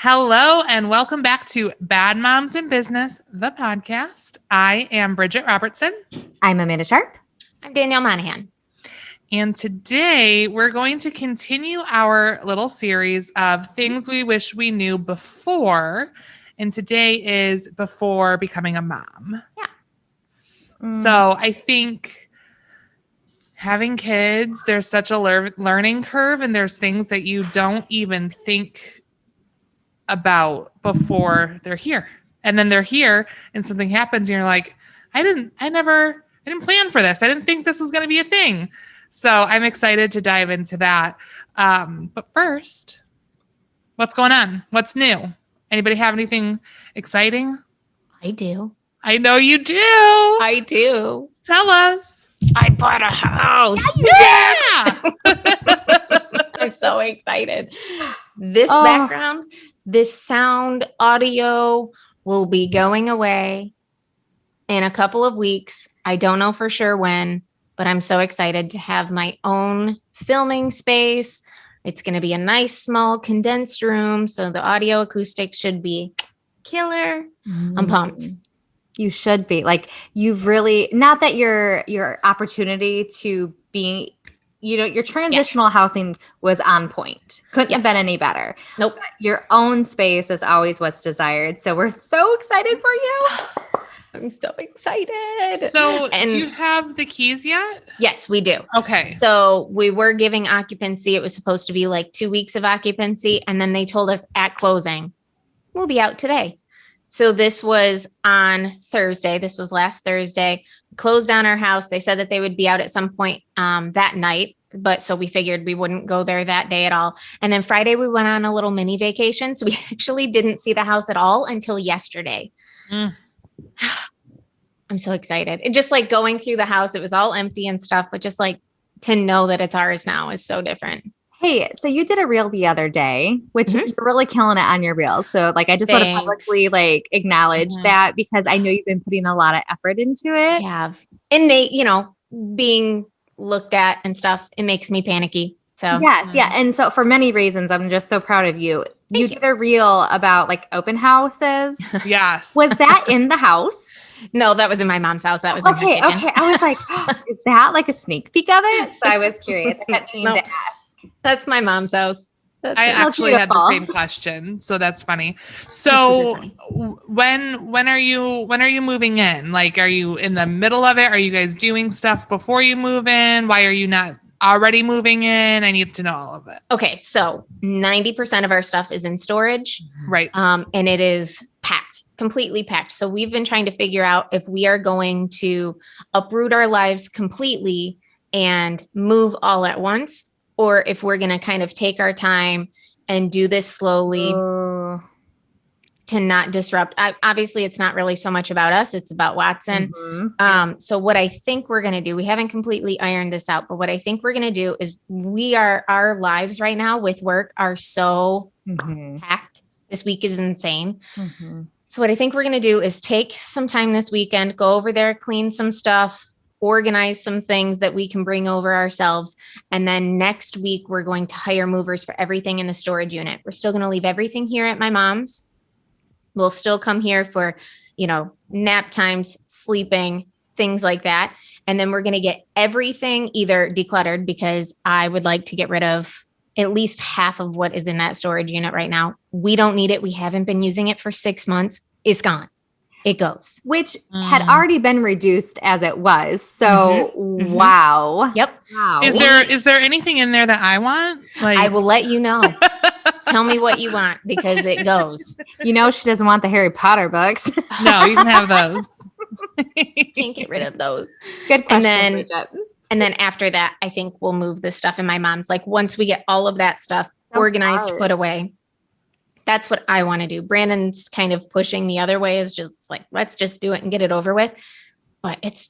Hello and welcome back to Bad Moms in Business, the podcast. I am Bridgette Robertson. I'm Amanda Sharp. I'm Danielle Monahan. And today we're going to continue our little series of things we wish we knew before. And today is before becoming a mom. Yeah. So I think having kids, there's such a learning curve, and there's things that you don't even think about before they're here. And then they're here and something happens and you're like, I didn't plan for this. I didn't think this was going to be a thing. So I'm excited to dive into that. But first, what's going on? What's new? Anybody have anything exciting? I do. I know you do. I do. Tell us. I bought a house. Yeah. I'm so excited. This background, this sound audio will be going away in a couple of weeks. I don't know for sure when, but I'm so excited to have my own filming space. It's going to be a nice, small, condensed room. So the audio acoustics should be killer. I'm pumped. You should be. Like, you've really, not that your opportunity to be, your transitional housing was on point. Couldn't have been any better. Nope. But your own space is always what's desired. So we're so excited for you. I'm so excited. So do you have the keys yet? Yes, we do. Okay. So we were giving occupancy. It was supposed to be like 2 weeks of occupancy. And then they told us at closing, we'll be out today. So this was on Thursday. This was last Thursday. Closed down our house. They said that they would be out at some point that night. But so we figured we wouldn't go there that day at all. And then Friday we went on a little mini vacation. So we actually didn't see the house at all until yesterday. I'm so excited. It just like going through the house, it was all empty and stuff, but just like to know that it's ours now is so different. Hey, so you did a reel the other day, which you're really killing it on your reel. So like, I just want to publicly like acknowledge that because I know you've been putting a lot of effort into it. Yeah. And they, being looked at and stuff, it makes me panicky. So yes. Yeah. And so for many reasons, I'm just so proud of you. You did a reel about like open houses. Yes. Was that in the house? No, that was in my mom's house. That was in her kitchen. Okay. I was like, is that like a sneak peek of it? So I was curious. I kept meaning to ask. That's my mom's house. I actually had the same question, so that's funny. So when are you moving in? Like, are you in the middle of it? Are you guys doing stuff before you move in? Why are you not already moving in? I need to know all of it. Okay, so 90% of our stuff is in storage, right? And it is packed, completely packed. So we've been trying to figure out if we are going to uproot our lives completely and move all at once, or if we're going to kind of take our time and do this slowly to not disrupt. Obviously, it's not really so much about us. It's about Watson. So what I think we're going to do, we haven't completely ironed this out, but what I think we're going to do is our lives right now with work are so packed. This week is insane. So what I think we're going to do is take some time this weekend, go over there, clean some stuff, organize some things that we can bring over ourselves. And then next week, we're going to hire movers for everything in the storage unit. We're still going to leave everything here at my mom's. We'll still come here for, nap times, sleeping, things like that. And then we're going to get everything either decluttered because I would like to get rid of at least half of what is in that storage unit right now. We don't need it. We haven't been using it for 6 months. It's gone. It goes. Which had already been reduced as it was. So, wow. Yep. Wow. Is there anything in there that I want? Like, I will let you know. Tell me what you want because it goes. She doesn't want the Harry Potter books. No, you can have those. Can't get rid of those. Good question. And then after that, I think we'll move the stuff in my mom's. Like once we get all of that stuff organized, put away. That's what I want to do. Brandon's kind of pushing the other way is just like, let's just do it and get it over with. But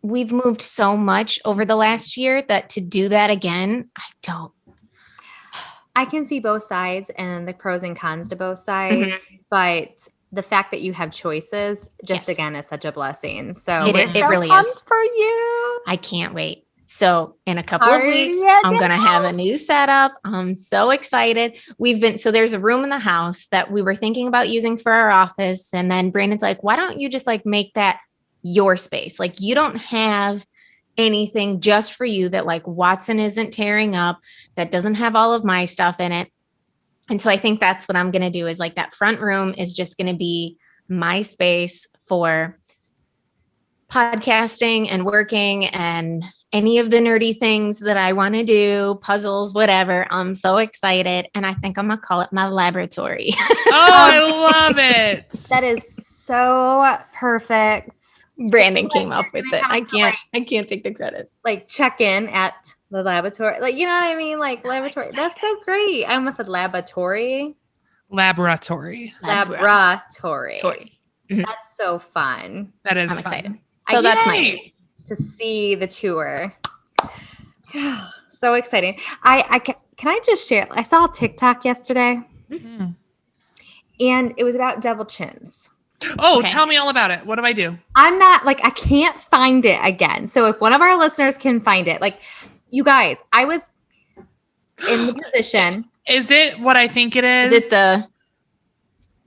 we've moved so much over the last year that to do that again, I can see both sides and the pros and cons to both sides, but the fact that you have choices again is such a blessing. So it really is for you. I can't wait. So in a couple of weeks, I'm going to have a new setup. I'm so excited. So there's a room in the house that we were thinking about using for our office. And then Brandon's like, why don't you just like make that your space? Like you don't have anything just for you that like Watson isn't tearing up, that doesn't have all of my stuff in it. And so I think that's what I'm going to do is like that front room is just going to be my space for podcasting and working and any of the nerdy things that I want to do, puzzles, whatever. I'm so excited. And I think I'm going to call it my laboratory. Oh, I love it. That is so perfect. Brandon came up with it. I can't take the credit. Like check in at the laboratory. Like, you know what I mean? Like So laboratory. excited. That's so great. I almost said laboratory. Laboratory. Laboratory. Mhm. That's so fun. That is I'm fun. excited. So that's my news. To see the tour. So exciting. Can I just share? I saw a TikTok yesterday Mhm. and it was about double chins. Oh, Okay. tell me all about it. What do I do? I'm not like, I can't find it again. So if one of our listeners can find it, like you guys, I was in the position. Is it what I think it is? Is it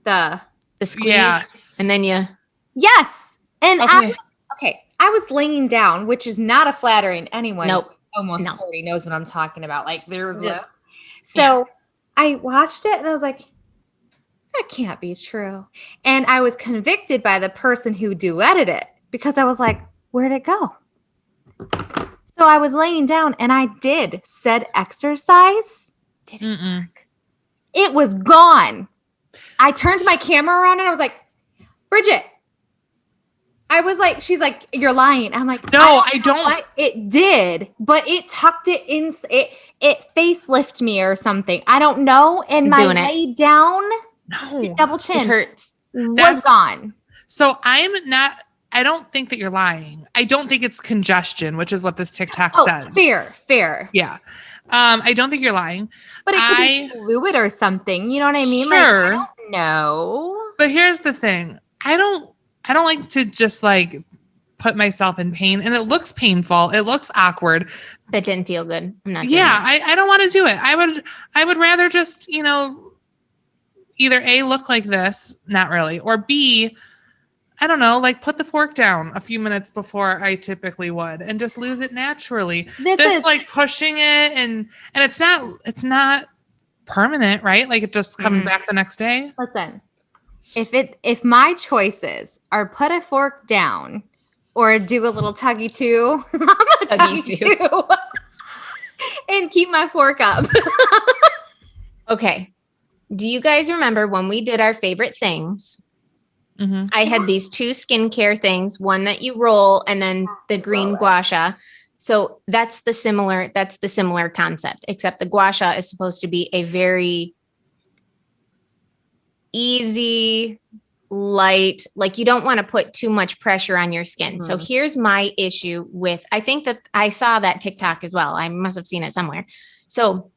The the squeeze? Yes. And then you yes. And Okay. I was laying down, which is not a flattering anyone. Nope. Almost No. 40 knows what I'm talking about. Like there was Just- so I watched it and I was like, that can't be true. And I was convicted by the person who duetted it because I was like, where'd it go? So I was laying down and I did said exercise. Mm-mm. It was gone. I turned my camera around and I was like, Bridgette. I was like, she's like, you're lying. I'm like, No, I don't. What? It did, but it tucked it in. It facelift me or something. I don't know. And my Doing it. lay down No. double it chin hurts. was gone. So I don't think that you're lying. I don't think it's congestion, which is what this TikTok Oh, says. fair. Yeah. I don't think you're lying. But it could be fluid or something. You know what I mean? Sure. Like, I don't know. But here's the thing. I don't like to just like put myself in pain, and it looks painful. It looks awkward. That didn't feel good. I'm not. Yeah, I don't want to do it. I would rather just, either A, look like this, not really, or B, I don't know, like put the fork down a few minutes before I typically would and just lose it naturally. This This is like pushing it and it's not permanent, right? Like it just comes Mhm. back the next day. listen. If my choices are put a fork down or do a little tuggy too, I'm gonna Tuggy tuggy too. And keep my fork up. Okay. Do you guys remember when we did our favorite things? Mm-hmm. I had these two skincare things, one that you roll and then the green gua sha. So that's the similar concept, except the gua sha is supposed to be a very easy, light, like you don't want to put too much pressure on your skin. So here's my issue with, I think that I saw that TikTok as well. I must have seen it somewhere. So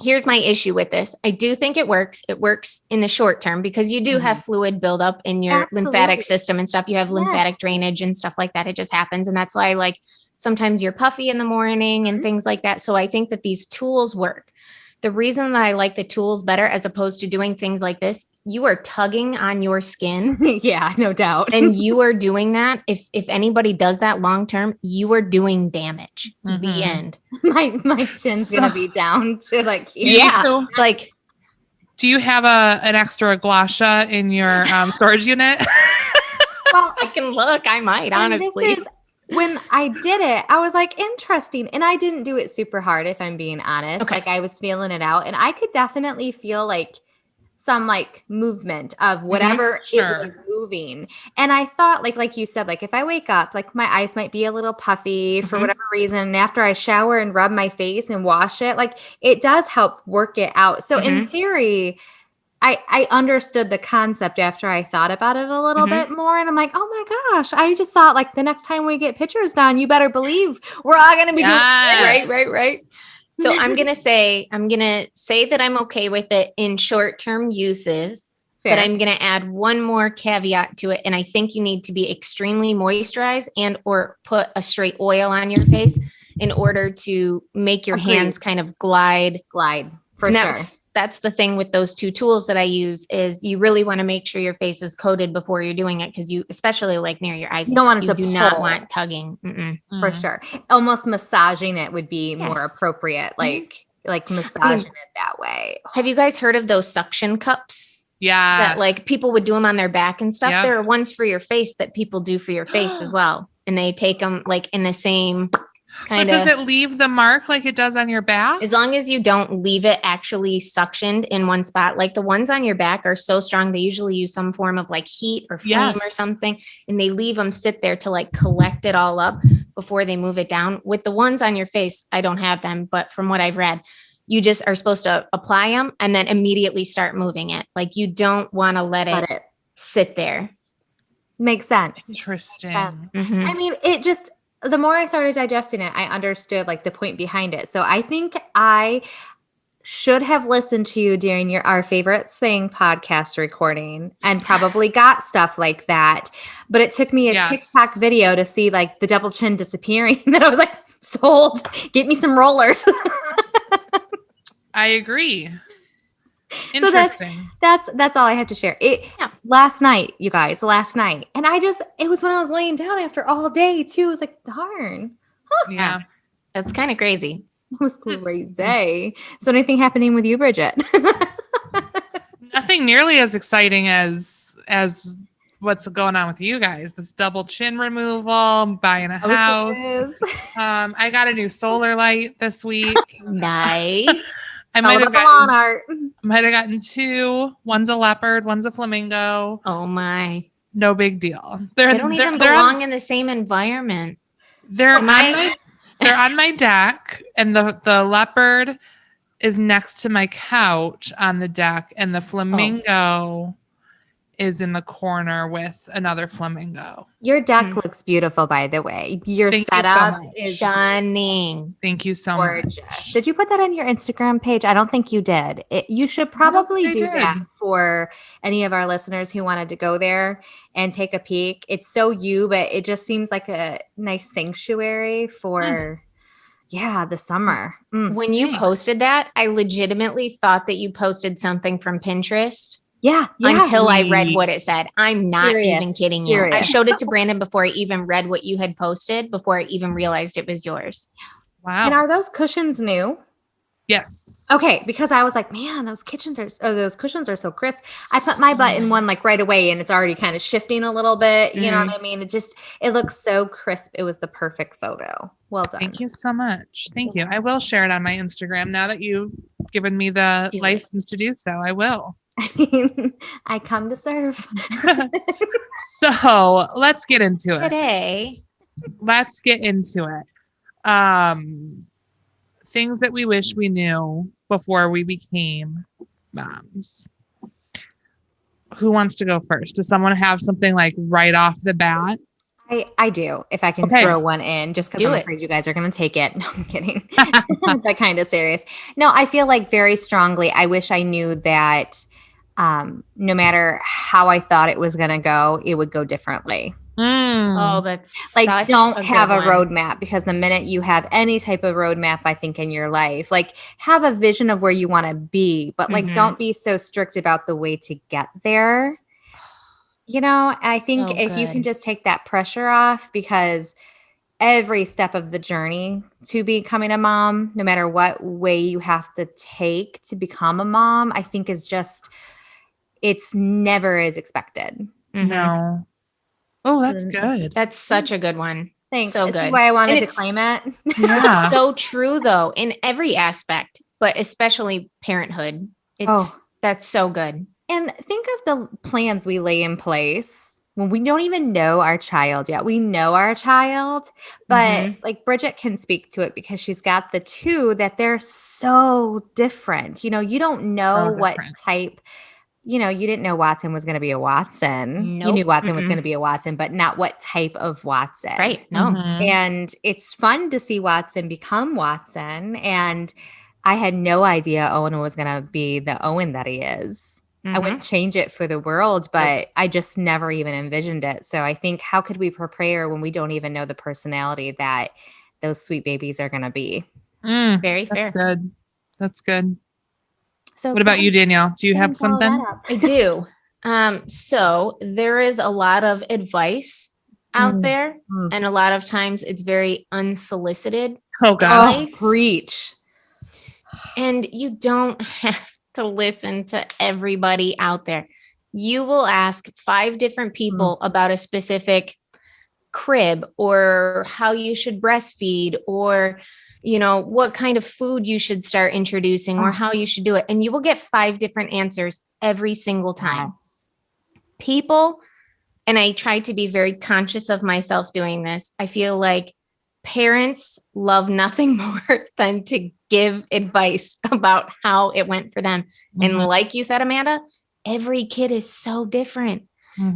here's my issue with this. I do think it works. It works in the short term because you do have fluid buildup in your lymphatic system and stuff. You have lymphatic drainage and stuff like that. It just happens. And that's why like sometimes you're puffy in the morning and things like that. So I think that these tools work. The reason that I like the tools better as opposed to doing things like this, you are tugging on your skin. Yeah, no doubt. And you are doing that. If anybody does that long term, you are doing damage. The end. my chin's gonna be down to like here. Yeah. Like, Do you have an extra gua sha in your storage unit? Well, I can look. I might, and honestly. this is- when I did it, I was like, interesting. And I didn't do it super hard, if I'm being honest. Okay. Like I was feeling it out. And I could definitely feel like some like movement of whatever Sure. it was moving. And I thought like you said, like if I wake up, like my eyes might be a little puffy for whatever reason. And after I shower and rub my face and wash it, like it does help work it out. So in theory, I understood the concept after I thought about it a little bit more. And I'm like, oh my gosh, I just thought like the next time we get pictures done, you better believe we're all going to be doing it. Right. So I'm going to say that I'm okay with it in short-term uses, but I'm going to add one more caveat to it. And I think you need to be extremely moisturized and or put a straight oil on your face in order to make your Agreed. hands kind of glide. For And sure. That's the thing with those two tools that I use is you really want to make sure your face is coated before you're doing it because you, especially like near your eyes, You don't want it you to do not pull. want tugging. Mm-mm. For sure. Almost massaging it would be more Yes. appropriate. Like massaging it that way. Have you guys heard of those suction cups? Yeah. That like people would do them on their back and stuff. Yep. There are ones for your face that people do for your face as well. And they take them like in the same kind But of. does it leave the mark like it does on your back? As long as you don't leave it actually suctioned in one spot, like the ones on your back are so strong, they usually use some form of like heat or flame or something, and they leave them sit there to like collect it all up before they move it down. With the ones on your face, I don't have them, but from what I've read, you just are supposed to apply them and then immediately start moving it. Like you don't want to let it sit there. Makes sense. Interesting. Mm-hmm. I mean, it just, the more I started digesting it, I understood like the point behind it. So I think I should have listened to you during our favorite thing podcast recording and probably got stuff like that. But it took me a Tic Tac video to see like the double chin disappearing. And I was like, sold, get me some rollers. I agree. Interesting. So that's all I have to share. Last night, you guys, and it was when I was laying down after all day too. I was like, darn. Yeah. That's kind of crazy. It was crazy. So anything happening with you, Bridgette? Nothing nearly as exciting as what's going on with you guys. This double chin removal, buying a house. I got a new solar light this week. Nice. I might have gotten two. One's a leopard, one's a flamingo. Oh my. No big deal. They don't even belong in the same environment. They're on my deck, and the leopard is next to my couch on the deck, and the flamingo is in the corner with another flamingo. Your deck looks beautiful, by the way. Your setup is stunning. Thank you so gorgeous. much. Did you put that on your Instagram page? I don't think you did. You should probably do that for any of our listeners who wanted to go there and take a peek. It's so you, but it just seems like a nice sanctuary for the summer. When you posted that, I legitimately thought that you posted something from Pinterest. Yeah. Until I read what it said. I'm not even kidding you. Serious. I showed it to Brandon before I even read what you had posted, before I even realized it was yours. Wow. And are those cushions new? Yes. Okay, because I was like, man, those cushions are so crisp. I put my butt in one like right away, and it's already kind of shifting a little bit. You know what I mean? It looks so crisp. It was the perfect photo. Well done. Thank you so much. Thank you. I will share it on my Instagram now that you've given me the license to do so. I will. I mean, I come to serve. So let's get into it. Today. Let's get into it. Things that we wish we knew before we became moms. Who wants to go first? Does someone have something like right off the bat? I do, if I can throw one in, just because I'm afraid you guys are going to take it. No, I'm kidding. That kind of serious. No, I feel like very strongly, I wish I knew that no matter how I thought it was going to go, it would go differently. Oh, that's like, don't have a roadmap, because the minute you have any type of roadmap, I think in your life, like, have a vision of where you want to be, but like, don't be so strict about the way to get there. You know, I think if you can just take that pressure off, because every step of the journey to becoming a mom, no matter what way you have to take to become a mom, I think is just, it's never as expected. No. Oh, that's good. That's such a good one. Thanks. So That's good. why I wanted to claim it. Yeah. So true, though, in every aspect, but especially parenthood. That's so good. And think of the plans we lay in place when we don't even know our child yet. We know our child, but like Bridgette can speak to it because she's got the two that they're so different. You know, you don't know what type. You know, you didn't know Watson was going to be a Watson. Nope. You knew Watson was going to be a Watson, but not what type of Watson. Right. No. And it's fun to see Watson become Watson. And I had no idea Owen was going to be the Owen that he is. I wouldn't change it for the world, but I just never even envisioned it. So I think, how could we prepare when we don't even know the personality that those sweet babies are going to be. Very fair. That's good. That's good. So What about you, Danielle? Do you have something? I do. So there is a lot of advice out there, and a lot of times it's very unsolicited Oh gosh. advice. Preach. And you don't have to listen to everybody out there. You will ask 5 different people about a specific crib, or how you should breastfeed, or what kind of food you should start introducing, or how you should do it. And you will get 5 different answers every single time. Yes. People, and I try to be very conscious of myself doing this, I feel like parents love nothing more than to give advice about how it went for them. And like you said, Amanda, every kid is so different.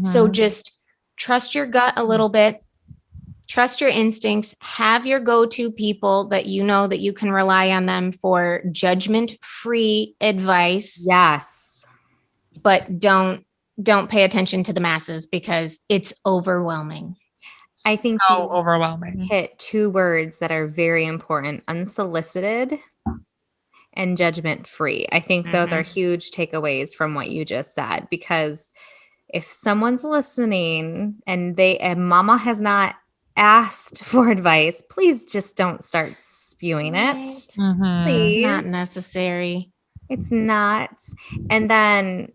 So just trust your gut a little bit. Trust your instincts. Have your go-to people that you know that you can rely on them for judgment-free advice. Yes. But don't pay attention to the masses, because it's overwhelming. I think so overwhelming. Hit 2 words that are very important: unsolicited and judgment free. I think those are huge takeaways from what you just said, because if someone's listening and mama has not asked for advice, please just don't start spewing it. Please. It's not necessary. It's not. And then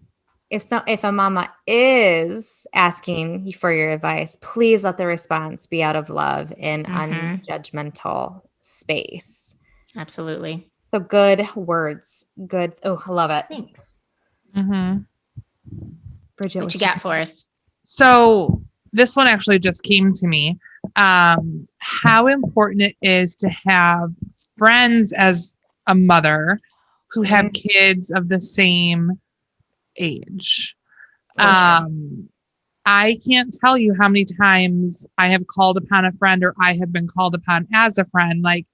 if a mama is asking for your advice, please let the response be out of love in unjudgmental space. Absolutely. So good words. Good. Oh, I love it. Thanks. Bridgette, what you got for us? So this one actually just came to me. How important it is to have friends as a mother who have kids of the same age. I can't tell you how many times I have called upon a friend, or I have been called upon as a friend, like,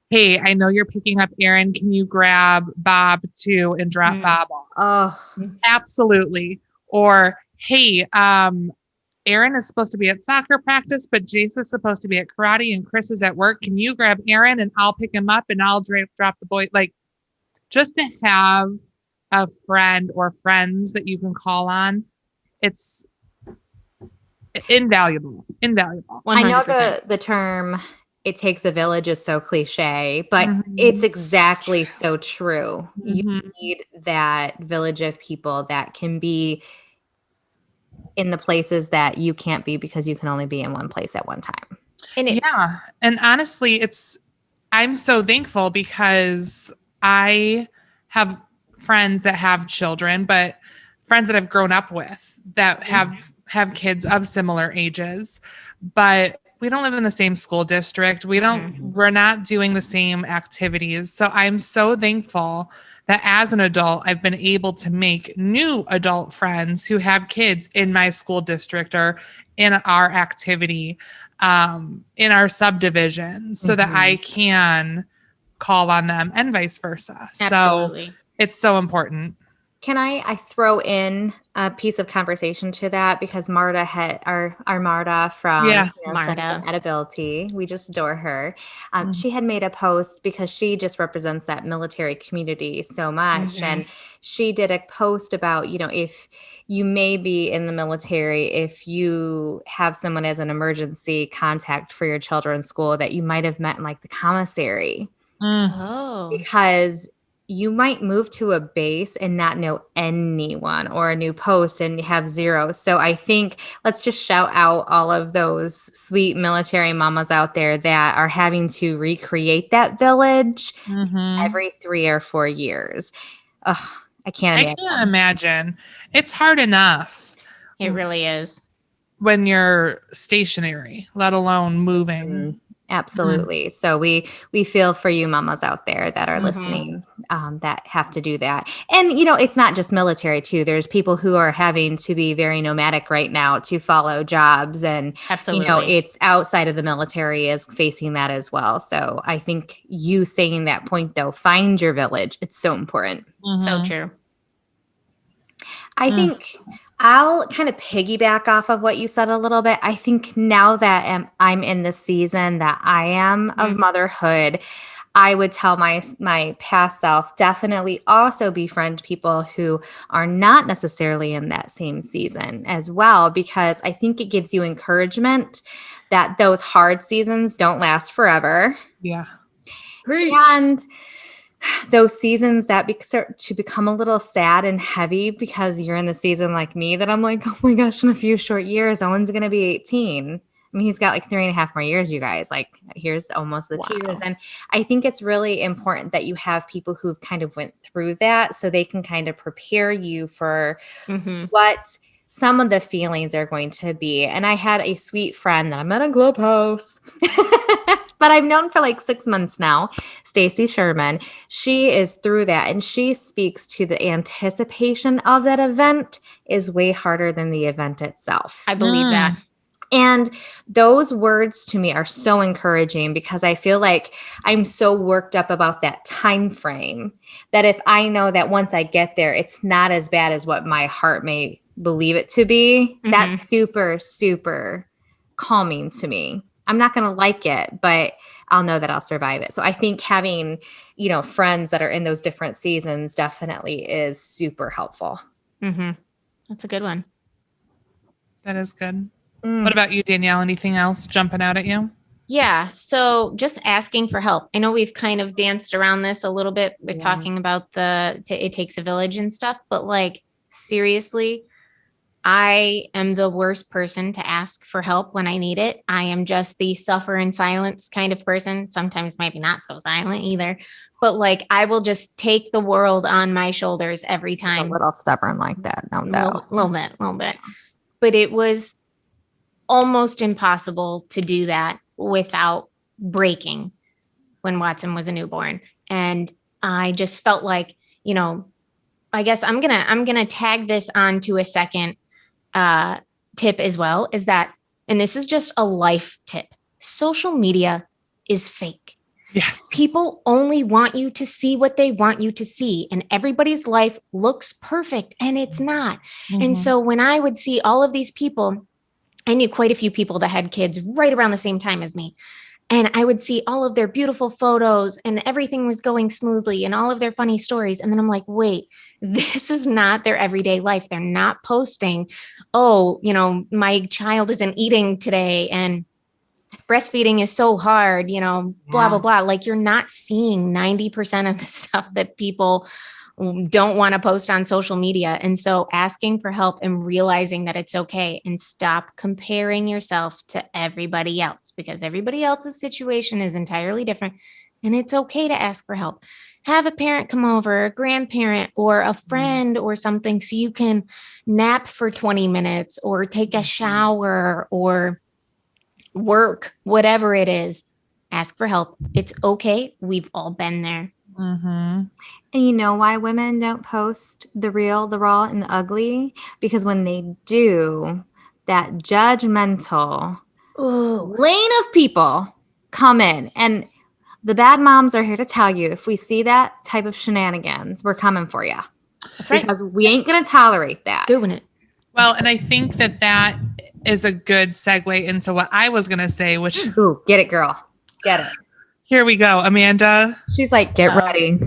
hey, I know you're picking up Aaron. Can you grab Bob too and drop Bob off? Oh, absolutely. Or, hey, Aaron is supposed to be at soccer practice, but Jace is supposed to be at karate and Chris is at work. Can you grab Aaron and I'll pick him up and I'll drop the boy? Like, just to have a friend or friends that you can call on, it's invaluable. 100%. I know the term "it takes a village" is so cliche, but it's exactly so true. You need that village of people that can be in the places that you can't be, because you can only be in one place at one time. And honestly, I'm so thankful, because I have friends that have children, but friends that I've grown up with that have kids of similar ages, but we don't live in the same school district. We're not doing the same activities. So I'm so thankful that as an adult, I've been able to make new adult friends who have kids in my school district or in our activity, in our subdivision, so that I can call on them and vice versa. Absolutely. So it's so important. Can I throw in a piece of conversation to that? Because Marta had our Marta from Marta Edibility. We just adore her. She had made a post, because she just represents that military community so much. And she did a post about, if you may be in the military, if you have someone as an emergency contact for your children's school that you might have met in like the commissary. Because you might move to a base and not know anyone, or a new post and have 0. So I think let's just shout out all of those sweet military mamas out there that are having to recreate that village every 3 or 4 years. I can't imagine. It's hard enough. It really is. When you're stationary, let alone moving. Absolutely. So we feel for you mamas out there that are listening, that have to do that. And, it's not just military too. There's people who are having to be very nomadic right now to follow jobs, and, it's outside of the military is facing that as well. So I think you saying that point though, find your village. It's so important. So true. I think I'll kind of piggyback off of what you said a little bit. I think now that I'm in the season that I am of motherhood, I would tell my past self, definitely also befriend people who are not necessarily in that same season as well, because I think it gives you encouragement that those hard seasons don't last forever. Yeah. And those seasons that start to become a little sad and heavy because you're in the season like me, that I'm like, oh my gosh, in a few short years, Owen's going to be 18. I mean, he's got like 3.5 more years, you guys. Like, here's almost the 2 years. And I think it's really important that you have people who've kind of went through that so they can kind of prepare you for what some of the feelings are going to be. And I had a sweet friend that I met on Clubhouse, but I've known for like 6 months now, Stacy Sherman. She is through that, and she speaks to the anticipation of that event is way harder than the event itself. I believe that. And those words to me are so encouraging because I feel like I'm so worked up about that time frame that if I know that once I get there, it's not as bad as what my heart may believe it to be, that's super, super calming to me. I'm not going to like it, but I'll know that I'll survive it. So I think having, friends that are in those different seasons definitely is super helpful. That's a good one. That is good. What about you, Danielle? Anything else jumping out at you? Yeah. So just asking for help. I know we've kind of danced around this a little bit with talking about it takes a village and stuff, but like, seriously, I am the worst person to ask for help when I need it. I am just the suffer in silence kind of person. Sometimes maybe not so silent either, but like I will just take the world on my shoulders every time. A little stubborn like that, no doubt. A little bit. But it was almost impossible to do that without breaking when Watson was a newborn. And I just felt like, I guess I'm going to tag this onto a second tip as well, is that, and this is just a life tip, social media is fake. Yes. People only want you to see what they want you to see, and everybody's life looks perfect and it's not. And so when I would see all of these people, I knew quite a few people that had kids right around the same time as me. And I would see all of their beautiful photos and everything was going smoothly and all of their funny stories. And then I'm like, wait, this is not their everyday life. They're not posting, oh, my child isn't eating today and breastfeeding is so hard, blah, blah, blah. Like, you're not seeing 90% of the stuff that people don't want to post on social media. And so asking for help and realizing that it's okay, and stop comparing yourself to everybody else, because everybody else's situation is entirely different. And it's okay to ask for help. Have a parent come over, a grandparent or a friend or something, so you can nap for 20 minutes or take a shower or work, whatever it is. Ask for help. It's okay. We've all been there. And you know why women don't post the real, the raw, and the ugly? Because when they do, that judgmental lane of people come in. And the bad moms are here to tell you, if we see that type of shenanigans, we're coming for you. That's right. Because we ain't going to tolerate that. Doing it. Well, and I think that is a good segue into what I was going to say, which... Ooh, get it, girl. Get it. Here we go, Amanda. She's like, get ready.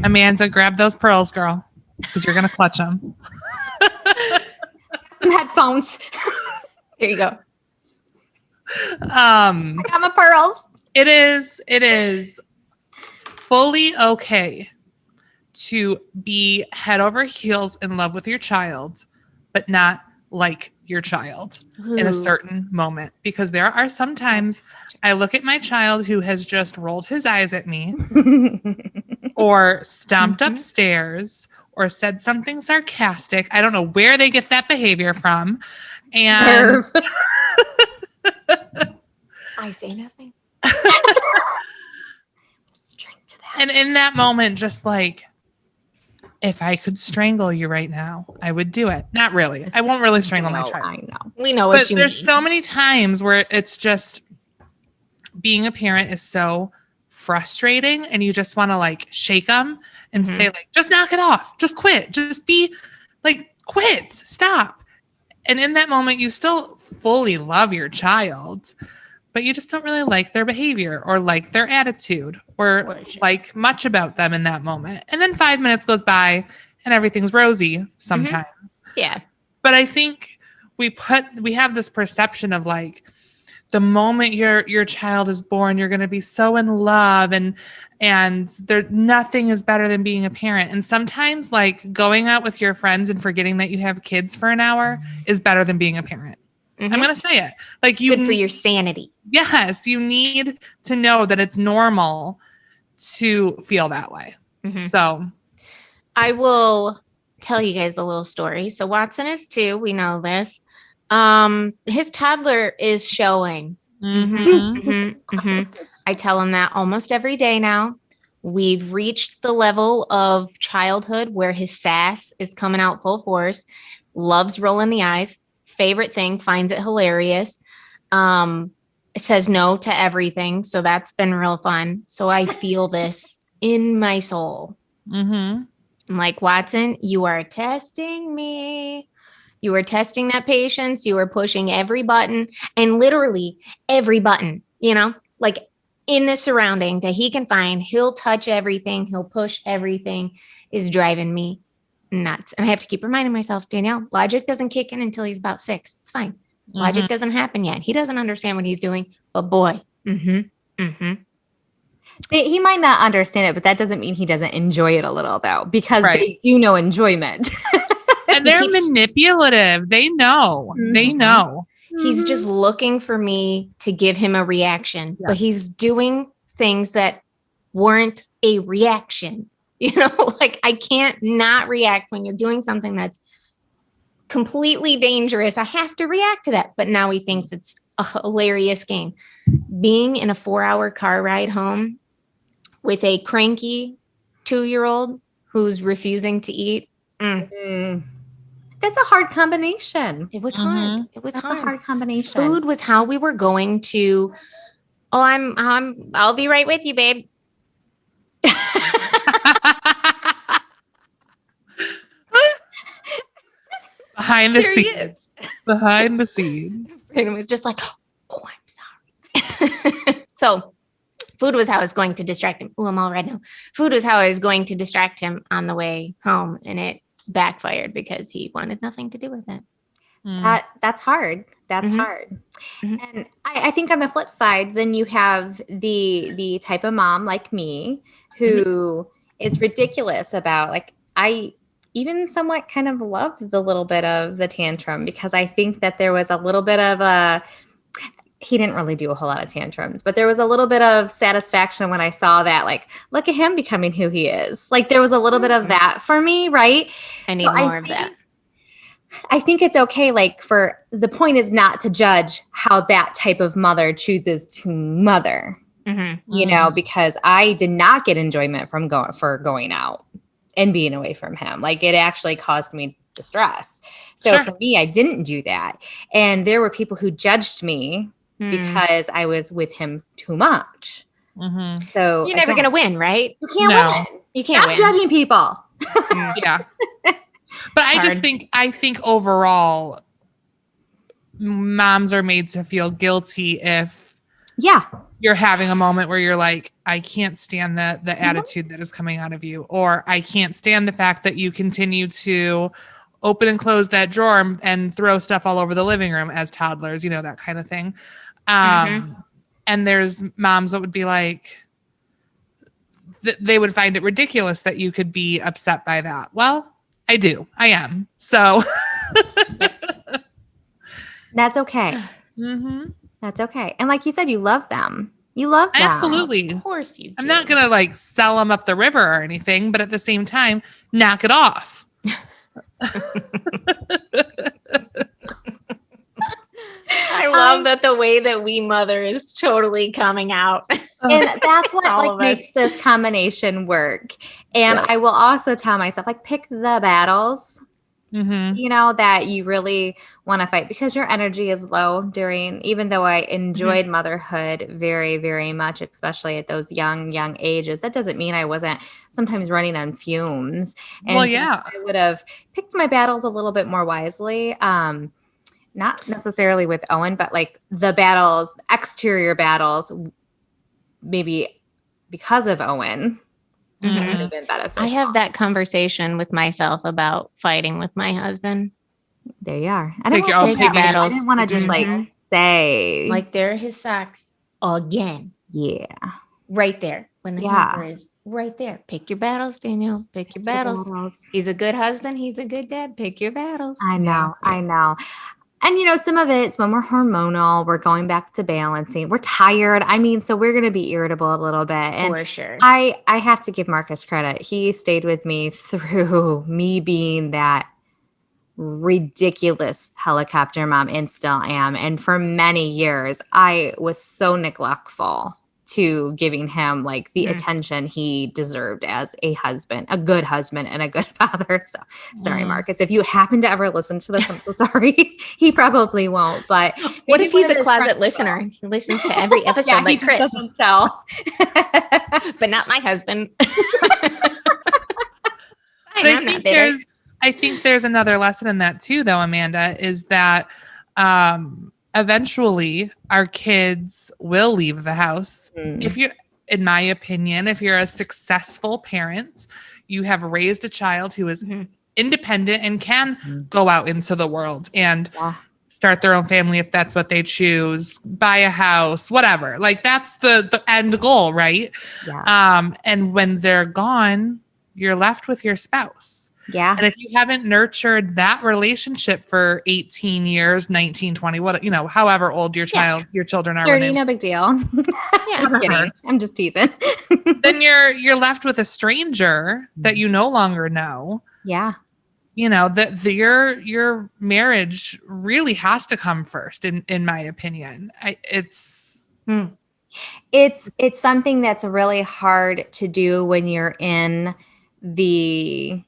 Amanda, grab those pearls, girl, because you're going to clutch them. Some headphones. Here you go. I got my pearls. It is fully okay to be head over heels in love with your child, but not like your child in a certain moment, because there are some times I look at my child who has just rolled his eyes at me or stomped upstairs or said something sarcastic. I don't know where they get that behavior from. And I say nothing. Just drink to that. And in that moment, just like, if I could strangle you right now, I would do it. Not really. I won't really strangle my child. I know. We know what But you mean. there's so many times where it's just, being a parent is so frustrating, and you just want to like shake them and say like, just knock it off. Just quit. Just be like, quit. Stop. And in that moment, you still fully love your child, but you just don't really like their behavior or like their attitude or like much about them in that moment. And then 5 minutes goes by and everything's rosy sometimes. Yeah. But I think we have this perception of like the moment your child is born, you're going to be so in love and there nothing is better than being a parent. And sometimes like going out with your friends and forgetting that you have kids for an hour is better than being a parent. I'm going to say it. Like good for your sanity. Yes, you need to know that it's normal to feel that way. So I will tell you guys a little story. So Watson is 2. We know this. His toddler is showing. I tell him that almost every day now. We've reached the level of childhood where his sass is coming out full force, loves rolling the eyes, favorite thing, finds it hilarious. Says no to everything. So that's been real fun. So I feel this in my soul. I'm like, Watson, you are testing me. You are testing that patience. You are pushing every button, and literally every button, like in the surrounding that he can find. He'll touch everything. He'll push everything. Is driving me nuts. And I have to keep reminding myself, Danielle, logic doesn't kick in until he's about 6. It's fine. Logic doesn't happen yet. He doesn't understand what he's doing, but boy. He might not understand it, but that doesn't mean he doesn't enjoy it a little, though, because they do know enjoyment. And they're manipulative. They know. They know. He's just looking for me to give him a reaction, but he's doing things that weren't a reaction. Like I can't not react when you're doing something that's completely dangerous. I have to react to that. But now he thinks it's a hilarious game. Being in a 4-hour car ride home with a cranky 2-year-old who's refusing to eat. That's a hard combination. It was hard. It was a hard combination. Food was how we were going to. Oh, I'll be right with you, babe. Behind the scenes. Behind the scenes. And it was just like, oh, I'm sorry. So food was how I was going to distract him. Oh, I'm all red now. Food was how I was going to distract him on the way home. And it backfired because he wanted nothing to do with it. That's hard. That's hard. And I think on the flip side, then you have the type of mom like me who is ridiculous about, like, I even somewhat kind of love the little bit of the tantrum because I think that there was a little bit of he didn't really do a whole lot of tantrums, but there was a little bit of satisfaction when I saw that, like, look at him becoming who he is. Like there was a little bit of that for me, right? I need more of that. I think it's okay. Like the point is not to judge how that type of mother chooses to mother, because I did not get enjoyment from going out and being away from him. Like it actually caused me distress. So for me, I didn't do that. And there were people who judged me because I was with him too much. So you're never going to win, right? You can't win. You can't Stop judging people. Yeah. But I think overall, moms are made to feel guilty if you're having a moment where you're like, I can't stand the attitude that is coming out of you, or I can't stand the fact that you continue to open and close that drawer and throw stuff all over the living room as toddlers, that kind of thing. And there's moms that would be like, they would find it ridiculous that you could be upset by that. Well, I do. I am. So that's okay. That's okay. And like you said, you love them. You love them. Absolutely. Of course you do. I'm not going to like sell them up the river or anything, but at the same time, knock it off. I love that the way that we mother is totally coming out. And that's what makes this combination work. And I will also tell myself, like, pick the battles, that you really want to fight, because your energy is low even though I enjoyed motherhood very, very much, especially at those young ages. That doesn't mean I wasn't sometimes running on fumes. And I would have picked my battles a little bit more wisely. not necessarily with Owen, but like the battles, exterior battles, maybe because of Owen, would have been beneficial. I have that conversation with myself about fighting with my husband. There you are. I Pick didn't your want own to say that. I battles. didn't want to just like say Like they're his socks again. yeah. Right there. When the hamper is right there. Pick your battles, Danielle. Pick your battles. He's a good husband. He's a good dad. Pick your battles. I know. I know. And, you know, some of it's when we're hormonal, we're going back to balancing. We're tired. I mean, so we're going to be irritable a little bit. And For sure. I have to give Marcus credit. He stayed with me through me being that ridiculous helicopter mom and still am. And for many years, I was so neglectful to giving him like the attention he deserved as a husband, a good husband and a good father. So sorry, Marcus, if you happen to ever listen to this, I'm so sorry. He probably won't, but what if he's a closet listener? He listens to every episode yeah, like he Chris. doesn't tell. But not my husband. I think there's another lesson in that too, though, Amanda, is that eventually our kids will leave the house. If you, in my opinion, if you're a successful parent, you have raised a child who is independent and can go out into the world and start their own family if that's what they choose, buy a house, whatever. Like that's the end goal, right? Yeah. And when they're gone, you're left with your spouse. Yeah. And if you haven't nurtured that relationship for 18 years, 19, 20, what, you know, however old your children are. 30, no big deal. Just kidding. I'm just teasing. Then you're left with a stranger that you no longer know. Yeah. You know, that your marriage really has to come first, in my opinion. It's something that's really hard to do when you're in the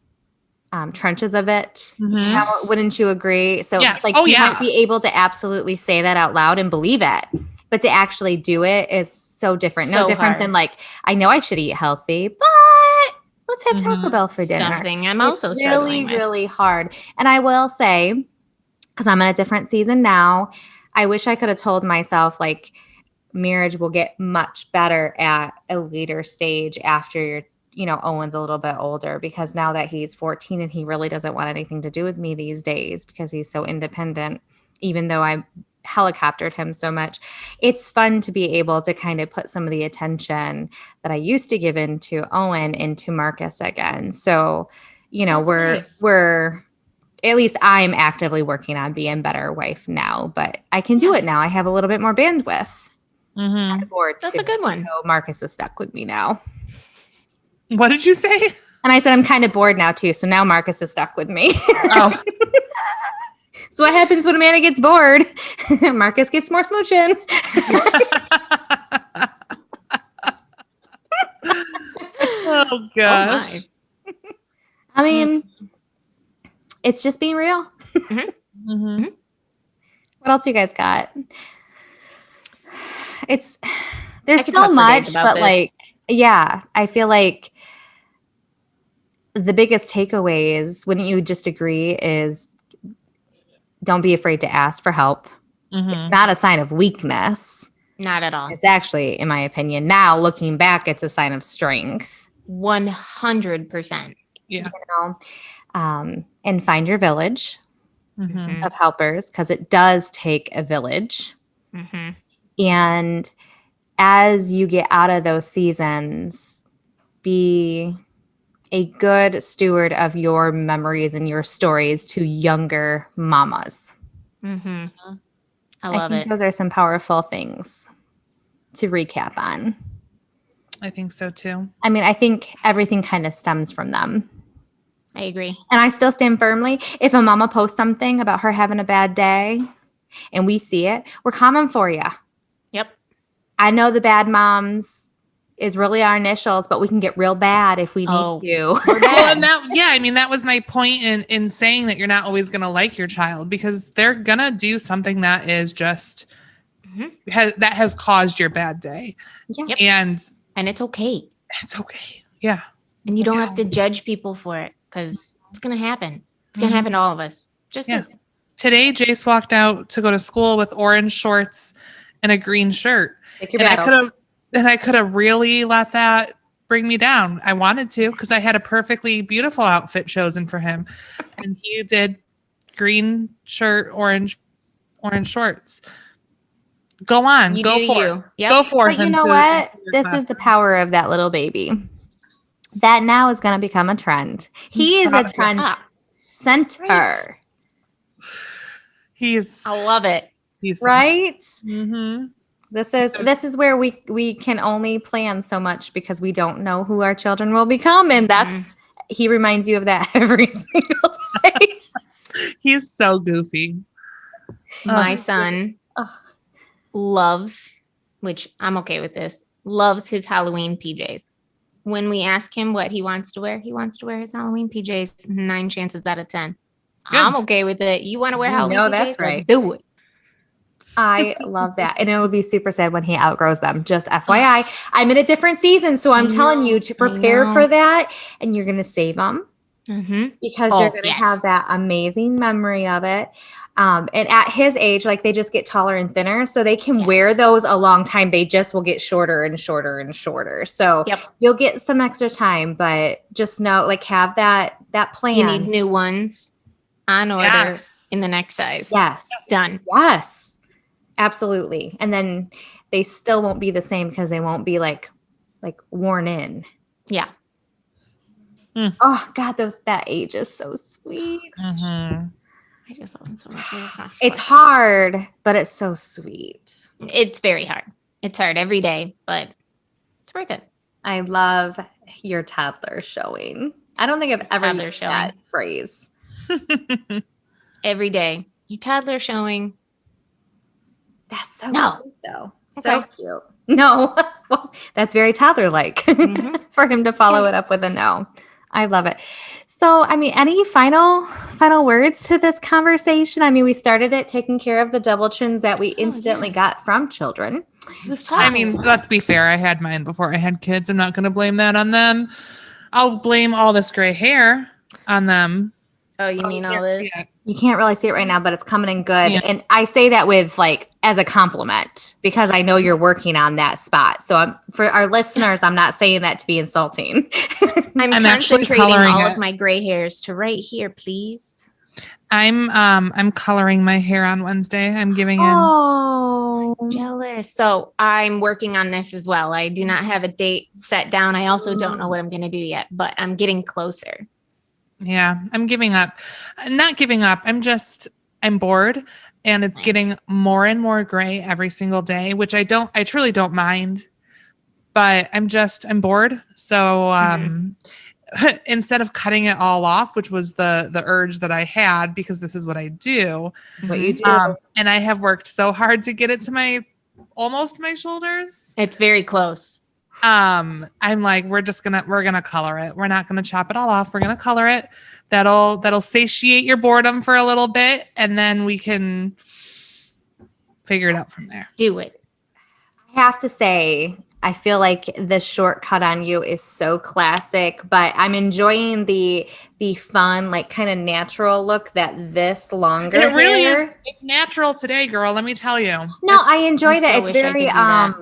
trenches of it. Wouldn't you agree? So it's like you might be able to absolutely say that out loud and believe it, but to actually do it is so different. No different than like, I know I should eat healthy, but let's have Taco Bell for dinner. Something I'm also struggling with. Really hard. And I will say, because I'm in a different season now, I wish I could have told myself like marriage will get much better at a later stage after you're, you know, Owen's a little bit older, because now that he's 14 and he really doesn't want anything to do with me these days because he's so independent, even though I helicoptered him so much, it's fun to be able to kind of put some of the attention that I used to give into Owen into Marcus again. So, you know, we're at least I'm actively working on being a better wife now, but I can do it now. I have a little bit more bandwidth. That's a good one. So Marcus is stuck with me now. What did you say? And I said, I'm kind of bored now too. So now Marcus is stuck with me. Oh. So what happens when Amanda gets bored? Marcus gets more smooching. Oh gosh. Oh I mean, it's just being real. What else you guys got? There's so much, but like, yeah, I feel like the biggest takeaways, wouldn't you just agree, is don't be afraid to ask for help. It's not a sign of weakness. Not at all. It's actually, in my opinion, now looking back, it's a sign of strength. 100%. Yeah. You know? And find your village of helpers, because it does take a village. And as you get out of those seasons, be a good steward of your memories and your stories to younger mamas. I love it. Those are some powerful things to recap on. I think so too. I mean, I think everything kind of stems from them. I agree. And I still stand firmly. If a mama posts something about her having a bad day and we see it, we're coming for you. Yep. I know the bad moms is really our initials, but we can get real bad if we need to. Well, and that was my point in saying that you're not always going to like your child, because they're going to do something that is just that has caused your bad day. Yeah. And it's okay. It's okay. Yeah. And you don't have to judge people for it, because it's going to happen. It's going to happen to all of us. Just Today, Jace walked out to go to school with orange shorts and a green shirt. Pick your battles. I could have really let that bring me down. I wanted to because I had a perfectly beautiful outfit chosen for him. And he did green shirt, orange shorts. Go on. You go do forth. you. Yep. Go forth. But you know what? This is the power of that little baby. That now is going to become a trend. He is a trend center. Right. I love it. He's right. Mm-hmm. This is where we can only plan so much because we don't know who our children will become, and that's he reminds you of that every single day. He's so goofy. My son loves, which I'm okay with this, loves his Halloween PJs. When we ask him what he wants to wear, he wants to wear his Halloween PJs 9 chances out of 10. Good. I'm okay with it. You want to wear Halloween PJs? That's right. Let's do it. I love that. And it would be super sad when he outgrows them. Just FYI, I'm in a different season. So I'm telling you to prepare for that. And you're going to save them because you're going to have that amazing memory of it. And at his age, like they just get taller and thinner. So they can wear those a long time. They just will get shorter and shorter and shorter. So you'll get some extra time, but just know, like have that plan. You need new ones on order in the next size. Yes. Done. Yes. Absolutely. And then they still won't be the same because they won't be like worn in. Yeah. Oh God, that age is so sweet. I just love them so much. It's hard, but it's so sweet. It's very hard. It's hard every day, but it's worth it. I love your toddler showing. I don't think I've ever used that phrase. Every day. Your toddler showing. That's so cute, though. So cute. No, well, that's very toddler-like for him to follow it up with a no. I love it. So, I mean, any final words to this conversation? I mean, we started it taking care of the double chins that we instantly got from children. I mean, let's be fair. I had mine before I had kids. I'm not going to blame that on them. I'll blame all this gray hair on them. Oh, you mean all this? You can't really see it right now, but it's coming in good. Yeah. And I say that with as a compliment because I know you're working on that spot. So for our listeners, I'm not saying that to be insulting. I'm concentrating all of my gray hairs to right here, please. I'm coloring my hair on Wednesday. I'm giving in. Oh, jealous. So I'm working on this as well. I do not have a date set down. I also don't know what I'm going to do yet, but I'm getting closer. Yeah, I'm giving up. I'm not giving up. I'm bored and it's getting more and more gray every single day, which I truly don't mind, but I'm bored. So, instead of cutting it all off, which was the urge that I had, because this is what I do. What you do. And I have worked so hard to get it to almost my shoulders. It's very close. I'm like, we're gonna color it. We're not gonna chop it all off. We're gonna color it. That'll satiate your boredom for a little bit, and then we can figure it out from there. Do it. I have to say, I feel like the shortcut on you is so classic, but I'm enjoying the fun, like kind of natural look that this longer It really hair. is. It's natural today, girl. Let me tell you. No, I enjoy that. So it's wish I very could do that.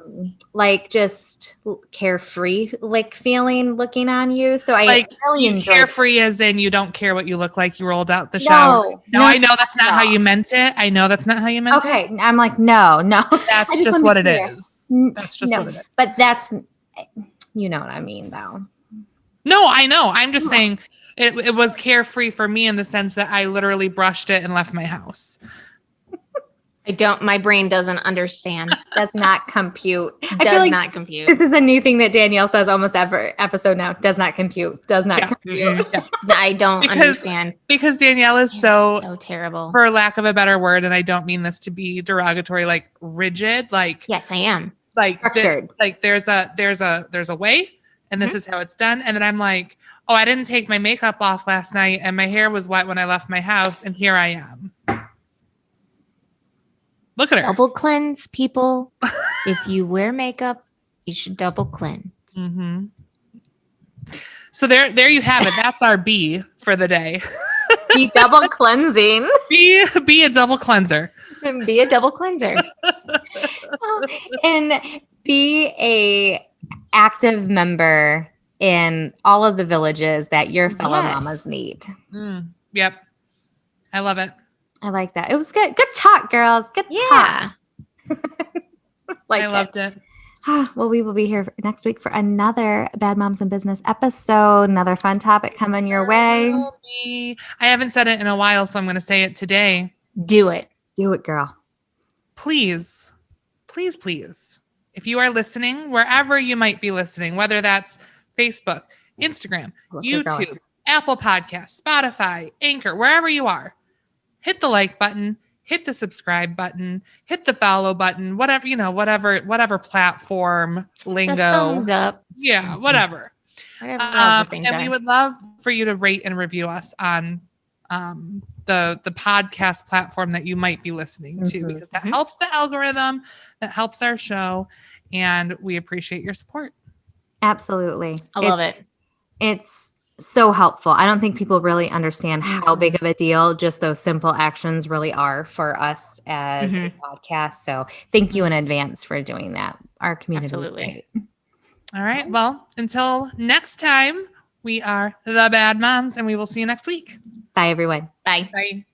like just carefree, like feeling looking on you. So I really enjoy carefree as in you don't care what you look like. You rolled out the shower. No, I know that's not how you meant it. Okay, I'm like, no. That's just what it is. That's just what it is. But that's, you know what I mean, though. No, I know. I'm just saying it was carefree for me in the sense that I literally brushed it and left my house. My brain doesn't understand. Does not compute. Does not compute. This is a new thing that Danielle says almost every episode now. Does not compute. Does not compute. I don't understand. Because Danielle is so terrible. For lack of a better word, and I don't mean this to be derogatory, like rigid. Like yes, I am. Like structured. There's a way, and this is how it's done. And then I'm like, oh, I didn't take my makeup off last night, and my hair was wet when I left my house, and here I am. Look at her. Double cleanse, people. If you wear makeup, you should double cleanse. Mm-hmm. So there you have it. That's our B for the day. Be double cleansing. Be a double cleanser. Be a double cleanser. And be a active member in all of the villages that your fellow Yes. mamas need. Yep. I love it. I like that. It was good. Good talk, girls. Good Yeah. talk. Liked I loved it. Well, we will be here next week for another Bad Moms in Business episode. Another fun topic coming your way. I haven't said it in a while, so I'm going to say it today. Do it. Do it, girl. Please, please, please, if you are listening, wherever you might be listening, whether that's Facebook, Instagram, YouTube, Apple Podcasts, Spotify, Anchor, wherever you are, hit the like button, hit the subscribe button, hit the follow button, whatever platform lingo. The thumbs up. Yeah, whatever. Whatever all the things and are. we would love for you to rate and review us on the podcast platform that you might be listening to, because that helps the algorithm, that helps our show, and we appreciate your support. Absolutely. I love it. It's so helpful. I don't think people really understand how big of a deal just those simple actions really are for us as a podcast. So thank you in advance for doing that. Our community. Absolutely. All right. Well, until next time, we are the Bad Moms, and we will see you next week. Bye, everyone. Bye. Bye.